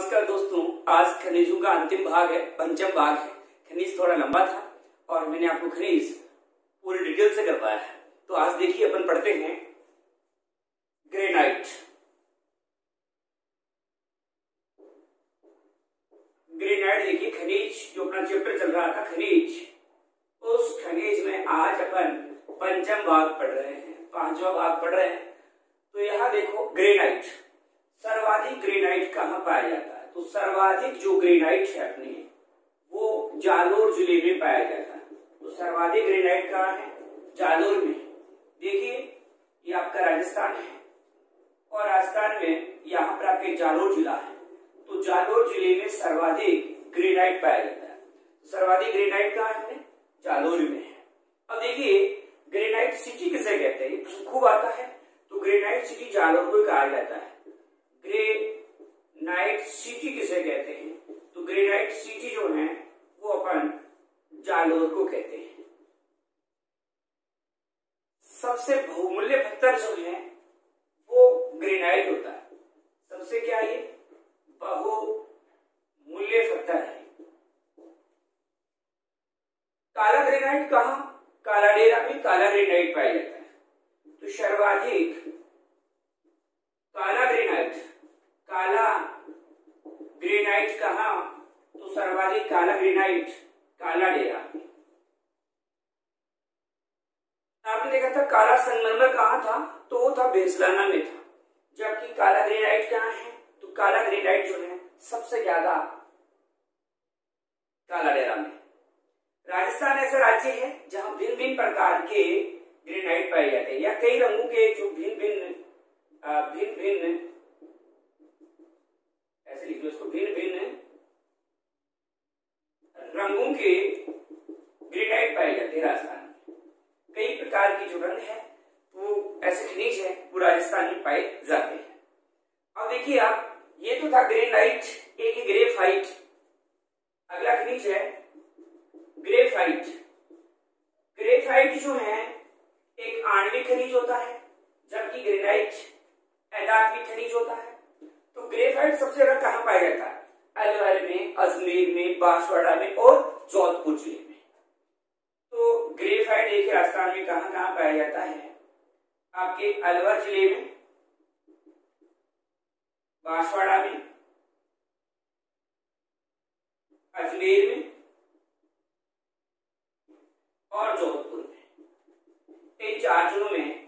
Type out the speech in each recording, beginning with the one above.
नमस्कार दोस्तों, आज खनिजों का अंतिम भाग है, पंचम भाग है। खनिज थोड़ा लंबा था और मैंने आपको खनिज पूरी डिटेल से करवाया है। तो आज देखिए अपन पढ़ते हैं ग्रेनाइट। ग्रेनाइट देखिए खनिज, जो अपना चैप्टर चल रहा था खनिज, उस खनिज में आज अपन पंचम भाग पढ़ रहे हैं, पांचवा भाग पढ़ रहे हैं। तो यहाँ देखो ग्रेनाइट, सर्वाधिक ग्रेनाइट कहाँ पाया जाता है? तो सर्वाधिक जो ग्रेनाइट है अपने वो जालोर जिले में पाया जाता है। तो सर्वाधिक ग्रेनाइट कहाँ है? जालोर में। देखिए ये आपका राजस्थान है और राजस्थान में यहाँ पर आपके जालोर जिला है। तो जालोर जिले में सर्वाधिक ग्रेनाइट पाया जाता है। सर्वाधिक ग्रेनाइट कहाँ है? जालोर में है। अब देखिए ग्रेनाइट सिटी किसे कहते हैं? खूब आता है। तो ग्रेनाइट सिटी जालोर को कहा जाता है। ग्रेनाइट सिटी किसे कहते हैं? तो ग्रेनाइट सिटी जो है वो अपन जालोर को कहते हैं। सबसे बहुमूल्य पत्थर जो है वो ग्रेनाइट होता है। सबसे क्या ये बहुमूल्य पत्थर है। काला ग्रेनाइट कहाँ? काला डेरा में काला ग्रेनाइट पाया जाता है। तो सर्वाधिक काला ग्रेनाइट कहाँ? तो सर्वाधिक काला ग्रेनाइट काला डेरा। आपने देखा था काला संगमरमर कहाँ था? तो वो था बेसलाना में था। जबकि काला ग्रेनाइट कहाँ है? तो काला ग्रेनाइट जो है सबसे ज्यादा काला डेरा में। राजस्थान ऐसा राज्य है जहां भिन्न भिन्न प्रकार के ग्रेनाइट पाए जाते हैं, या कई रंगों के जो भिन्न भिन्न ऐसे लिख लो इसको, भिन्न भिन्न रंगों के ग्रेनाइट पाए जाते हैं राजस्थान में। कई प्रकार की जो रंग है वो ऐसे खनिज है वो राजस्थान में पाए जाते हैं। अब देखिए आप, ये तो था ग्रेनाइट, एक ही ग्रेफाइट। अगला खनिज है ग्रेफाइट। ग्रेफाइट जो है एक आणविक खनिज होता है, जबकि ग्रेनाइट अधात्विक खनिज होता है। तो ग्रेफाइट सबसे ज्यादा कहाँ पाया जाता है? अलवर में, अजमेर में, बांसवाड़ा में और जोधपुर जिले में। तो ग्रेफाइट देखिए राजस्थान में कहाँ कहाँ पाया जाता है? आपके अलवर जिले में, बांसवाड़ा में, अजमेर में और जोधपुर में। इन चार जिलों में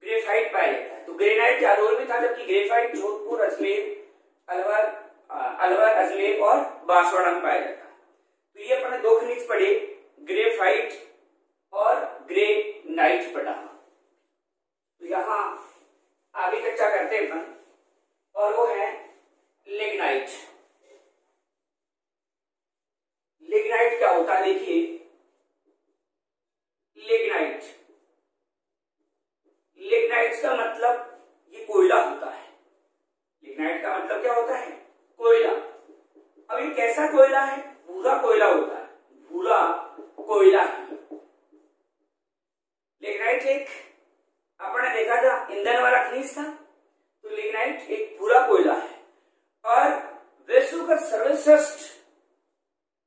ग्रेफाइट पाया जाता है। तो ग्रेनाइट जालोर में था, जबकि ग्रेफाइट जोधपुर, अलवर, अजमेर और बांसवाड़ा में पाया जाता है। तो ये अपने दो खनिज पढ़े, ग्रेफाइट और ग्रेनाइट पढ़ा। तो यहाँ आगे चर्चा करते हैं अपन, और वो है लिग्नाइट। लिग्नाइट क्या होता है? देखिए लिग्नाइट का मतलब ये कोयला होता है। लिग्नाइट का मतलब क्या होता है? कोयला। अब ये कैसा कोयला है? भूरा कोयला होता है, भूरा कोयला। लिग्नाइट एक आपने देखा था ईंधन वाला खनिज था। तो लिग्नाइट एक भूरा कोयला है और विश्व का सर्वश्रेष्ठ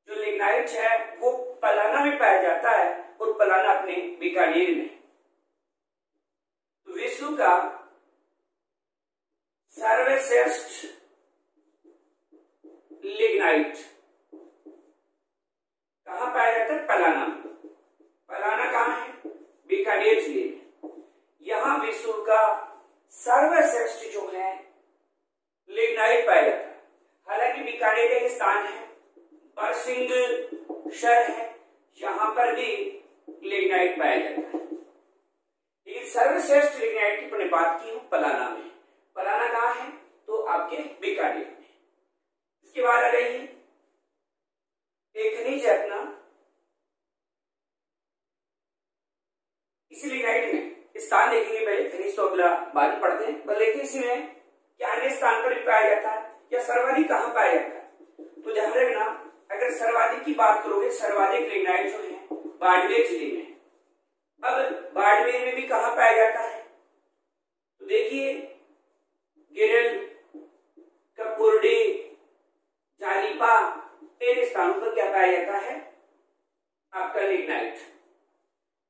जो लिग्नाइट है वो पलाना में पाया जाता है, और पलाना अपने बीकानेर में। तो विश्व का सर्वश्रेष्ठ लिग्नाइट कहाँ पाया जाता है? पलाना में। पलाना कहाँ है? बीकानेर जिले में। यहां विश्व का सर्वश्रेष्ठ जो है लिग्नाइट पाया जाता है। हालांकि बीकानेर एक स्थान है, बरसिंह शहर है, यहां पर भी लिग्नाइट पाया जाता है। लेकिन सर्वश्रेष्ठ लिग्नाइट की मैंने बात की हूं पलाना में। पलाना कहाँ है? तो आपके बीकानेर में। इसके बाद आ जाइए, एक खनिज है अपना, इसी लिग्नाइट में स्थान देखेंगे पहले, खनिज तो अगला बाद में पढ़ते हैं, पर लेकिन इसी में क्या अन्य स्थान पर भी पाया जाता है या सर्वाधिक कहाँ पाया जाता है? तो ध्यान रखना, अगर सर्वाधिक की बात करोगे, सर्वाधिक लिग्नाइट जो है बाड़मेर जिले में। अब बाड़मेर में भी कहाँ पाया जाता है? तो देखिए गिरल, कपुर्डी, पाया जाता है आपका लिग्नाइट।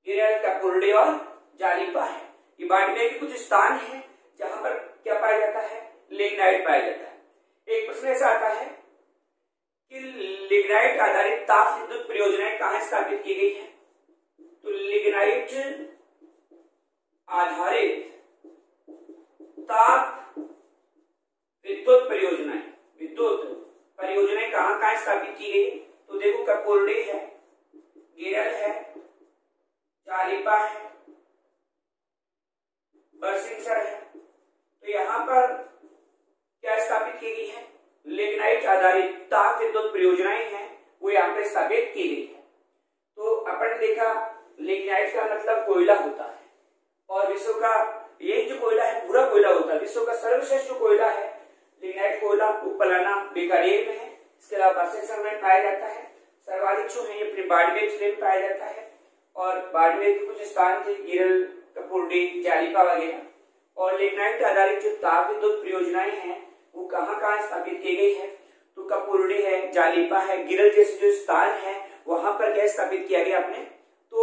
गिरल, कपुर्डे और जालिपा है, ये बाड़मेर के कुछ स्थान है जहां पर क्या पाया जाता है, लिग्नाइट पाया जाता है। एक प्रश्न ऐसा आता है कि लिग्नाइट आधारित ताप विद्युत परियोजनाएं कहां स्थापित की गई है? तो लिग्नाइट आधारित ताप विद्युत परियोजनाएं कहां कहां स्थापित की गई? तो देखो, कपुर्डे है, गिरल है, जालिपा है, बरसिंगसर है। तो यहां पर क्या स्थापित की गई है? लिग्नाइट आधारित ताप विद्युत परियोजनाएं हैं वो यहाँ पर स्थापित की गई है। तो अपन ने देखा लिग्नाइट का मतलब कोयला होता है, और विश्व का ये जो कोयला है बुरा कोयला होता है। विश्व का सर्वश्रेष्ठ जो कोयला है लिग्नाइट कोयला, वो पलाना बीकानेर में है। इसके अलावा बरसिंगसर में पाया जाता है। सर्वाधिक जो है ये अपने बाड़मेर जिले में पाया जाता है, और बाड़मेर के कुछ स्थान थे, गिरल, कपुर्डे, जालिपा वगैरह। और लिग्नाइट आधारित जो ताप विद्युत परियोजनाएं हैं वो कहाँ कहाँ स्थापित की गई है? तो कपुर्डे है, जालिपा है, गिरल जैसे जो स्थान है वहां पर क्या स्थापित किया गया आपने? तो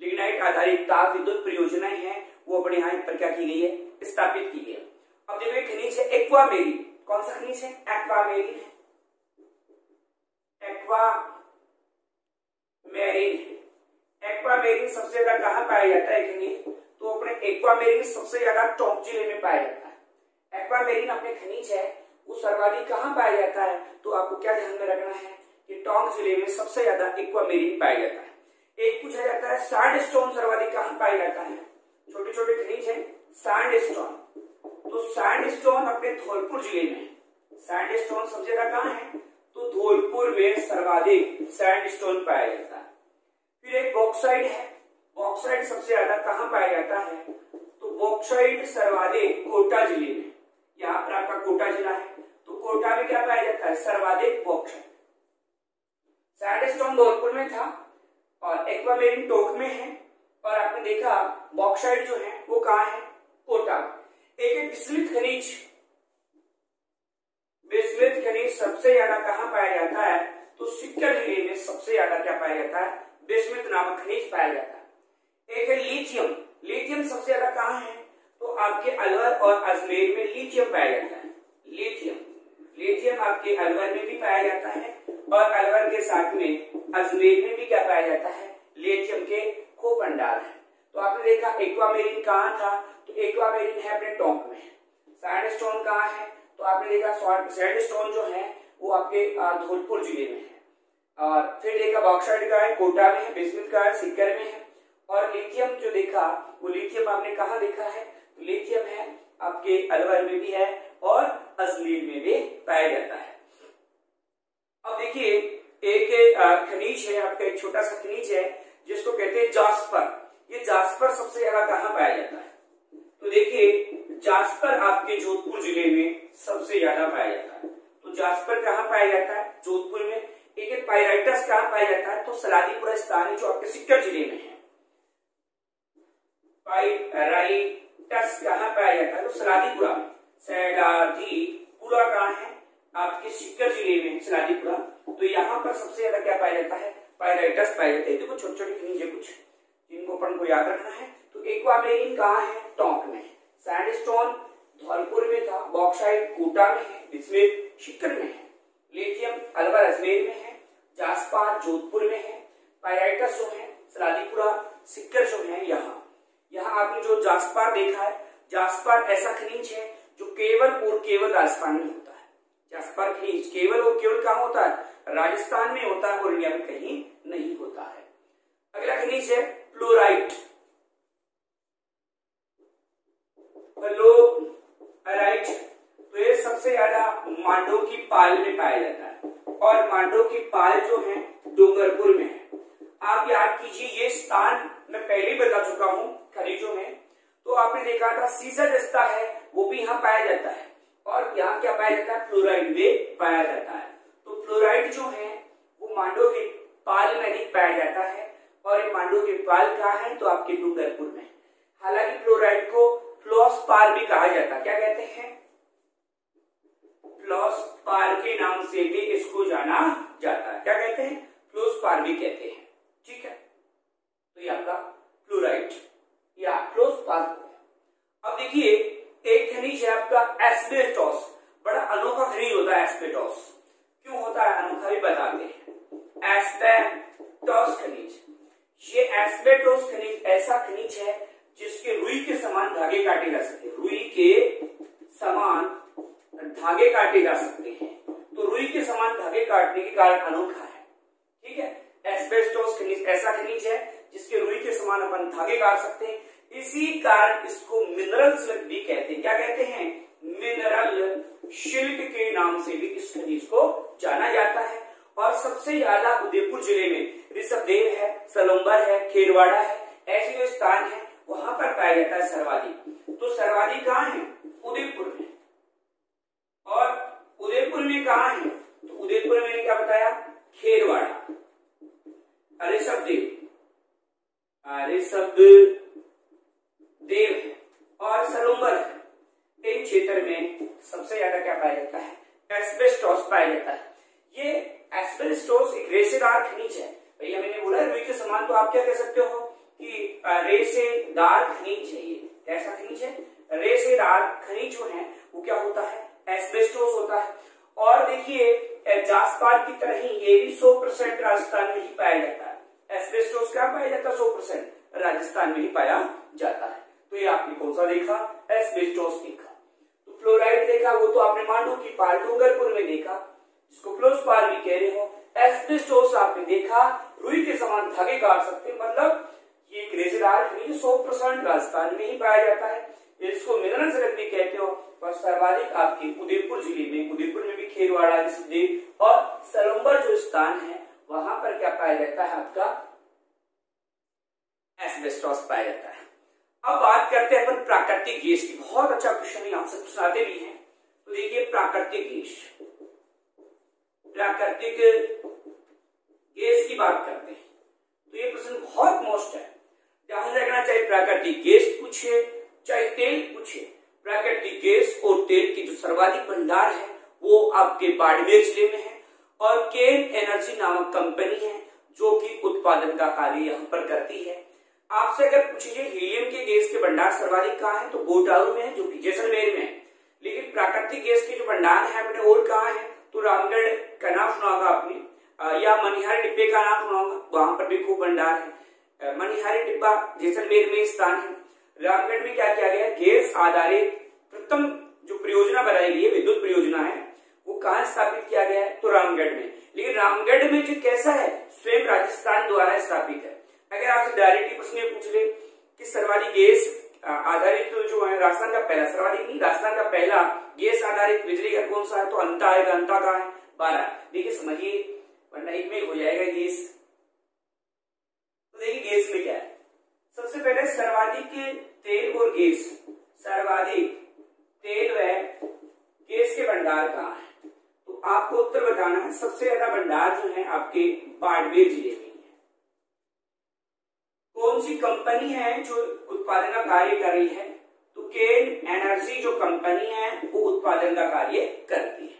लिग्नाइट आधारित ताप विद्युत परियोजनाएं हैं वो अपने यहाँ पर क्या की गई है? स्थापित की गई है। अब देखो खनिज है एक्वामेरिन। कौन सा खनिज है? एक्वामेरिन है। एक्वामेरिन सबसे ज्यादा कहाँ पाया जाता है खनिज? तो अपने एक्वामेरिन सबसे ज्यादा टोंक जिले में पाया जाता है। एक्वामेरिन अपने खनिज है वो सर्वाधिक कहाँ पाया जाता है? तो आपको क्या ध्यान में रखना है कि टोंक जिले में सबसे ज्यादा एक्वामेरिन पाया जाता है। एक पूछा जाता है सैंडस्टोन सर्वाधिक कहाँ पाया जाता है? छोटे छोटे खनिज है सैंडस्टोन। तो सैंडस्टोन अपने धौलपुर जिले में, सैंडस्टोन सबसे ज्यादा कहाँ है? तो धौलपुर में सर्वाधिक सैंडस्टोन पाया जाता है। फिर एक बॉक्साइट है, बॉक्साइट सबसे ज्यादा कहाँ पाया जाता है? तो बॉक्साइट सर्वाधिक कोटा जिले में। यहाँ पर आपका कोटा जिला है, तो कोटा में क्या पाया जाता है? सर्वाधिक बॉक्साइट। सैंडस्टोन धौलपुर में था और एक्वामेरिन टोंक में है, और आपने देखा बॉक्साइट जो है वो कहाँ है? कोटा। एक बिस्मिथ खनिज, बिस्मिथ खनिज सबसे ज्यादा कहाँ पाया जाता है? तो सिक्कर जिले में सबसे ज्यादा क्या पाया जाता है? बिस्मिथ नामक खनिज पाया जाता है। एक है लिथियम। लिथियम सबसे ज्यादा कहाँ है? तो आपके अलवर और अजमेर में लिथियम पाया जाता है। लिथियम आपके अलवर में भी पाया जाता है, और अलवर के साथ में अजमेर में भी क्या पाया जाता है? लिथियम के खूब भंडार है। तो आपने देखा एक्वामेरिन कहाँ था? तो एक्वामेरिन है अपने टोंक में। सैंडस्टोन कहाँ है? तो आपने देखा सैंडस्टोन जो है वो आपके धौलपुर जिले में है। और फिर देखा बॉक्साइट का है कोटा में है, बिस्मिथ का है सिक्कर में है, और लिथियम जो देखा वो लिथियम आपने कहाँ देखा है? तो लिथियम है आपके अलवर में भी है और अजमेर में भी पाया जाता है। अब देखिए एक खनिज है आपका, एक छोटा सा खनिज है जिसको कहते हैं जास्पर। ये जास्पर सबसे ज्यादा कहाँ पाया जाता है? तो देखिए जास्पर आपके जोधपुर जिले में सबसे ज्यादा पाया जाता है। तो जास्पर कहाँ पाया जाता है? जोधपुर में। एक पाइराइटस कहाँ पाया जाता है? तो सलादीपुरा स्थान है जो आपके सिक्कर जिले में है। पाइराइटस कहाँ पाया जाता है? तो सलादीपुरा में। सलादीपुरा कहाँ है? आपके सिक्कर जिले में सलादीपुरा। तो यहाँ पर सबसे ज्यादा क्या पाया जाता है? पाइराइटस पाया जाता है। देखो छोटे छोटे खनिज है कुछ जिनको अपन को याद रखना है। तो एक्वामेरिन कहाँ है? टोंक में। सैंडस्टोन धौलपुर में था, बॉक्साइट कोटा में है, बिस्मिथ सिक्कर में है, लिथियम अलवर अजमेर में है, जास्पर जोधपुर में है, पाइराइटस जो है सलादीपुरा सिक्कर जो है यहाँ आपने जो जास्पर देखा है, जास्पर ऐसा खनिज है जो केवल और केवल राजस्थान में होता है। जास्पर खनिज केवल और केवल कहाँ होता है? राजस्थान में होता है और इंडिया में कहीं नहीं होता है। अगला खनिज है फ्लोराइट। फ्लोराइट तो ये सबसे ज्यादा मांडो की पाल में पाया जाता है, और मांडो की पाल जो है डूंगरपुर में है। आप याद कीजिए ये स्थान मैं पहले ही बता चुका हूं खनिजों में। तो आपने देखा था सीसा जस्ता है वो भी यहाँ पाया जाता है, और यहाँ क्या पाया जाता है? फ्लोराइड भी पाया जाता है। तो फ्लोराइड जो है वो मांडो के पाल में अधिक पाया जाता है, और ये मांडो के पाल कहाँ है? तो आपके डूंगरपुर में। हालांकि फ्लोराइड को फ्लोस्पार भी कहा जाता है। क्या कहते हैं? फ्लोस्पार के नाम से भी इसको जाना जाता है। क्या कहते हैं? फ्लोस्पार भी कहते हैं। ठीक है, तो ये आपका फ्लोराइड या फ्लोस्पार। अब देखिए एक खनिज है आपका एस्बेस्टोस। बड़ा अनोखा खनिज होता है एस्बेस्टोस। क्यों होता है अनोखा भी बताते हैं। एस्बेस्टोस खनिज, ये एस्बेस्टोस खनिज ऐसा खनिज है जिसके रुई के समान धागे काटे जा सकते हैं। रुई के समान धागे काटे जा सकते हैं, तो रुई के समान धागे काटने के कारण अनोखा है। ठीक है, एस्बेस्टोस खनिज ऐसा खनिज है जिसके रुई के समान अपन धागे काट सकते हैं, इसी कारण इसको मिनरल सिल्क भी कहते हैं। क्या कहते हैं? मिनरल सिल्क के नाम से भी इस खनिज को जाना जाता है। और सबसे ज्यादा उदयपुर जिले में ऋषभदेव है, सलुम्बर है, खेरवाड़ा है, ऐसे जो स्थान है वहां पर पाया जाता है सर्वाधिक। तो सर्वाधिक कहाँ है? उदयपुर में। और उदयपुर में कहाँ है? तो उदयपुर में मैंने क्या बताया? खेरवाड़ा, ऋषभदेव है और सलुम्बर है। इन क्षेत्र में सबसे ज्यादा क्या पाया जाता है? एस्बेस्टोस पाया जाता है। ये एस्बेस्टोस एक रेशेदार खनिज है। भैया मैंने बोला रुई के समान, तो आप क्या कह सकते हो कि रेशेदार खनिज है। ये कैसा खनिज है? रेशेदार खनिज जो है वो क्या होता है? एस्बेस्टोस होता है। और देखिए जासपार की तरह ही ये भी 100% राजस्थान में ही पाया जाता है। एस्बेस्टोस क्या पाया जाता है? 100% राजस्थान में ही पाया जाता है। तो ये आपने कौन सा देखा? एस्बेस्टोस देखा। तो फ्लोराइड देखा, वो तो आपने मांडू की पाल डूंगरपुर में देखा, जिसको फ्लोस्पार भी कह रहे हो। एस्बेस्टोस आपने देखा, रुई के समान धागे काट सकते, मतलब ये एक रेशेदार खनिज 100% राजस्थान में ही पाया जाता है। इसको मिनरल सिल्क भी कहते हो। और सर्वाधिक आपके उदयपुर जिले में, उदयपुर में भी खेरवाड़ा, ऋषभदेव और सलुम्बर जो स्थान है वहां पर क्या पाया जाता है? आपका एस्बेस्टोस पाया जाता है। अब बात करते हैं अपन प्राकृतिक गैस की। बहुत अच्छा क्वेश्चन यहाँ से पूछाते भी हैं। तो देखिए प्राकृतिक गैस, प्राकृतिक गैस की बात करते हैं तो ये प्रश्न बहुत मोस्ट है, ध्यान रखना। चाहे प्राकृतिक गैस पूछे चाहे तेल पूछे, प्राकृतिक गैस और तेल की जो सर्वाधिक भंडार है वो आपके बाड़मेर जिले में है। और केन एनर्जी नामक कंपनी है जो कि उत्पादन का कार्य यहाँ पर करती है। आपसे अगर पूछिए हीलियम के गैस के भंडार सर्वाधिक कहाँ है, तो बोटारू में है जो कि जैसलमेर में है। लेकिन प्राकृतिक गैस के जो भंडार है अपने और कहाँ है, तो रामगढ़ का नाम सुना होगा आपने, या मनिहारी डिब्बे का नाम सुना होगा, वहां पर भी खूब भंडार है। मनिहारी डिब्बा जैसलमेर में स्थान है। रामगढ़ में क्या किया गया? गैस आधारित प्रथम जो परियोजना बनाई गई है, विद्युत परियोजना है, वो कहाँ स्थापित किया गया है, तो रामगढ़ में। लेकिन रामगढ़ में जो कैसा है, स्वयं राजस्थान द्वारा स्थापित है। अगर आपसे डायरेक्टली प्रश्न पूछ ले कि सर्वाधिक गैस आधारित तो जो है राजस्थान का पहला, सर्वाधिक नहीं, राजस्थान का पहला गैस आधारित बिजली घर कौन सा है, तो अंता आएगा। अंता कहाँ है? 12। देखिए समझिए वरना एक में हो जाएगा गैस। तो देखिए गैस में क्या है, सबसे पहले सर्वाधिक तेल और गैस, सर्वाधिक तेल व गैस के भंडार कहाँ है, तो आपको उत्तर बताना है। सबसे ज्यादा भंडार जो है आपके बाड़मेर जिले में है। कौन सी कंपनी है जो उत्पादन का कार्य कर रही है, तो केन एनर्जी जो कंपनी है वो उत्पादन का कार्य करती है।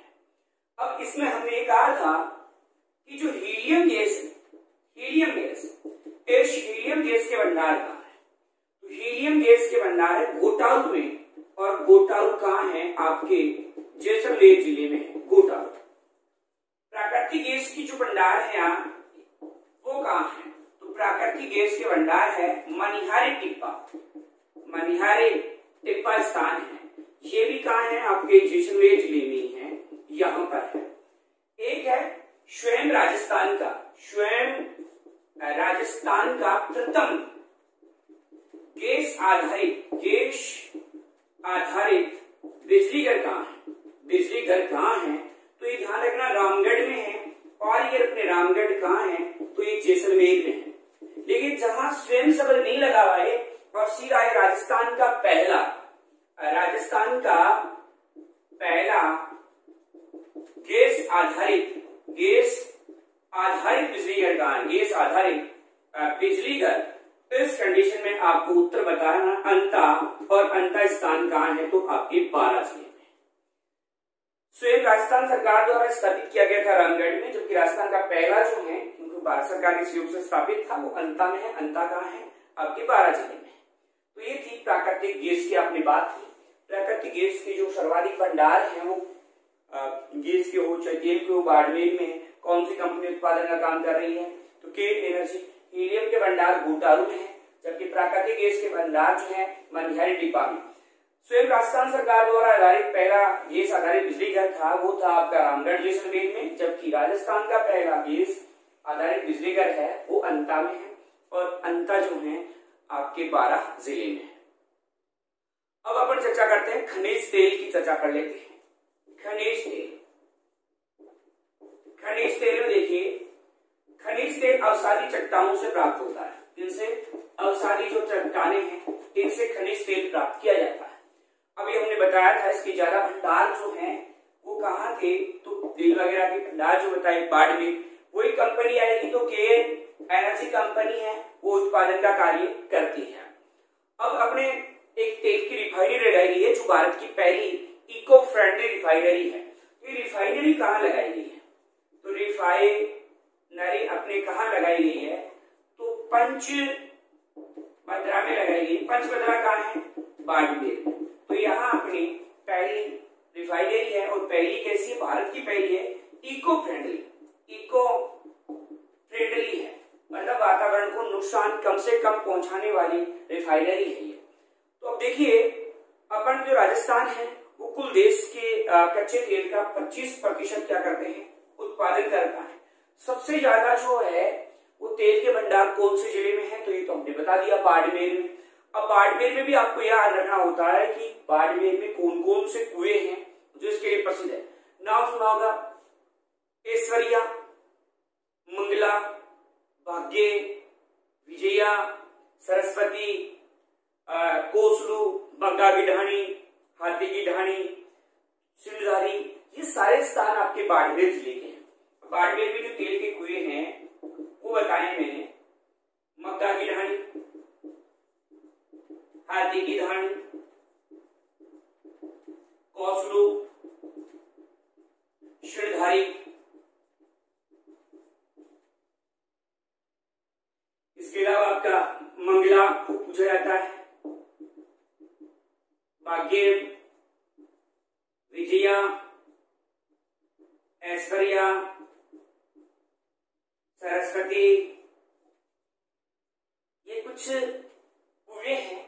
अब इसमें हमने ये कहा था कि जो हीलियम गैस है, हीलियम गैस, इस हीलियम गैस के भंडार कहाँ है, तो हीलियम गैस के भंडार है गोटारू में। और गोटारू कहाँ है? आपके जैसलमेर जिले में है गोटारू। प्राकृतिक गैस की जो भंडार है यहाँ वो कहाँ है, तो प्राकृतिक गैस के भंडार है मनिहारी टिब्बा, मनिहारी टिब्बा स्थान है। ये भी कहाँ है? आपके जैसलमेर जिले में ही है, यहाँ पर है। एक है स्वयं राजस्थान का, स्वयं राजस्थान का प्रथम गैस आधारित बिजली घर कहाँ है, बिजली घर कहाँ है, तो ये ध्यान रखना रामगढ़ में है। और ये अपने रामगढ़ कहाँ है, तो ये जैसलमेर में है। लेकिन जहां स्वयं शब्द नहीं लगा हुआ है और सीधा है राजस्थान का पहला गैस आधारित बिजली घर कहाँ है, गैस आधारित बिजली घर। इस कंडीशन में आपको उत्तर बताना अंता, और अंता स्थान कहाँ है, तो आपके 12 जिले में। स्वयं राजस्थान सरकार द्वारा स्थापित किया गया था रामगढ़ में, जबकि राजस्थान का पहला जो है, क्योंकि भारत सरकार के सहयोग से स्थापित था, वो अंता में है। अंता कहाँ है? आपके 12 जिले में। तो ये थी प्राकृतिक गैस की आपने बात की। प्राकृतिक गैस के जो सर्वाधिक भंडार हैं वो गैस के हो, चाहे तेल के हो, बाड़मेर में कौन सी कंपनी उत्पादन का काम कर रही है? तो केन एनर्जी। हीलियम के भंडार बोटारू में है, जबकि प्राकृतिक गैस के भंडार जो है मनिहारी डिब्बा में। स्वयं राजस्थान सरकार द्वारा आधारित पहला गैस आधारित बिजली घर था वो था आपका रामगढ़ जैसलमेर में, जबकि राजस्थान का पहला गैस आधारित बिजली घर है वो अंता में है, और अंता जो है आपके 12 जिले में है। अब अपन चर्चा करते हैं खनिज तेल की, चर्चा कर लेते हैं। खनिज तेल, खनिज तेल में देखिए, खनिज तेल अवसादी चट्टानों से प्राप्त होता है। इनसे अवसादी जो चट्टानें हैं इनसे खनिज तेल प्राप्त किया जाता है। अभी हमने बताया था इसके ज्यादा भंडार जो हैं वो कहाँ थे? तो तेल वगैरह के भंडार जो बताए बाड़मेर। वही कंपनी आएगी तो केन एनर्जी कंपनी है, वो उत्पादन का कार्य करती है। अब अपने एक तेल की रिफाइनरी लगाई गई है जो भारत की पहली इको फ्रेंडली रिफाइनरी है। ये रिफाइनरी कहाँ लगाई गई है? तो रिफाइनरी अपने कहाँ लगाई गई है? तो पंचभद्रा में लगाई गई। पंचभद्रा कहाँ है? बाड़मेर। तो यहाँ अपनी पहली रिफाइनरी है, और पहली कैसी है? भारत की पहली है इको फ्रेंडली। इको फ्रेंडली है मतलब वातावरण को नुकसान कम से कम पहुंचाने वाली रिफाइनरी है ये। तो अब देखिए, अपन जो राजस्थान है वो कुल देश के कच्चे तेल का 25% क्या करते हैं? उत्पादन करता है। सबसे ज्यादा जो है वो तेल के भंडार कौन से जिले में है? तो ये तो हमने बता दिया, बाड़मेर में। अब बाड़मेर में भी आपको याद रखना होता है कि बाड़मेर में कौन कौन से कुएं हैं जो इसके लिए प्रसिद्ध है। नाम सुना होगा, ऐश्वर्या, मंगला, भाग्य, विजया, सरस्वती, कोसलू, बग्गा की ढाणी, हाथी की ढाणी, सिलधारी, ये सारे स्थान आपके बाड़मेर जिले के हैं। बाड़मेर में जो तेल के कुएं हैं वो बताए मैंने, मक्का की ढाणी, हाथी की ढाणी, कोसलू, सिलधारी। इसके अलावा आपका मंगला पूछा जाता है, भाग्य, विजया, ऐश्वर्या, सरस्वती, ये कुछ कुएं हैं,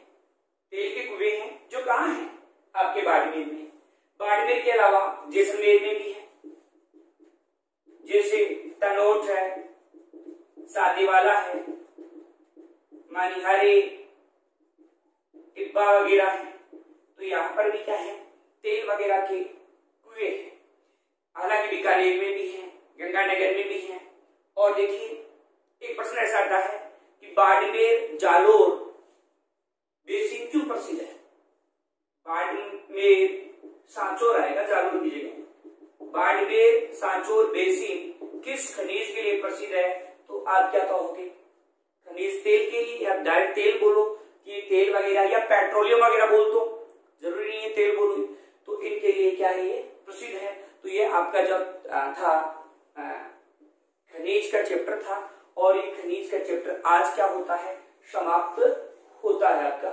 तेल के कुएं हैं जो कहाँ हैं? आपके बाड़मेर में। बाड़मेर के अलावा जैसलमेर में भी है, जैसे तनोट है, सादीवाला है, मनिहारी डिब्बा वगैरह है। तो यहाँ पर भी क्या है? तेल वगैरह के कुएं हैं। हालांकि बीकानेर में भी है, गंगानगर में भी है। और देखिए, एक प्रश्न ऐसा आता है कि बाड़मेर जालोर बेसिन क्यों प्रसिद्ध है? बाड़मेर सांचौर आएगा जालोर की जगह। बाड़मेर सांचौर बेसिन किस खनिज के लिए प्रसिद्ध है? तो आप क्या कहोगे? खनिज तेल के लिए, या डायरेक्ट तेल बोलो कि तेल वगैरह, या पेट्रोलियम वगैरह बोल दो, जरूरी नहीं है तेल बोलो। तो इनके लिए क्या है? ये प्रसिद्ध है। तो ये आपका जब था खनिज का चैप्टर था, और ये खनिज का चैप्टर आज क्या होता है? समाप्त होता है आपका।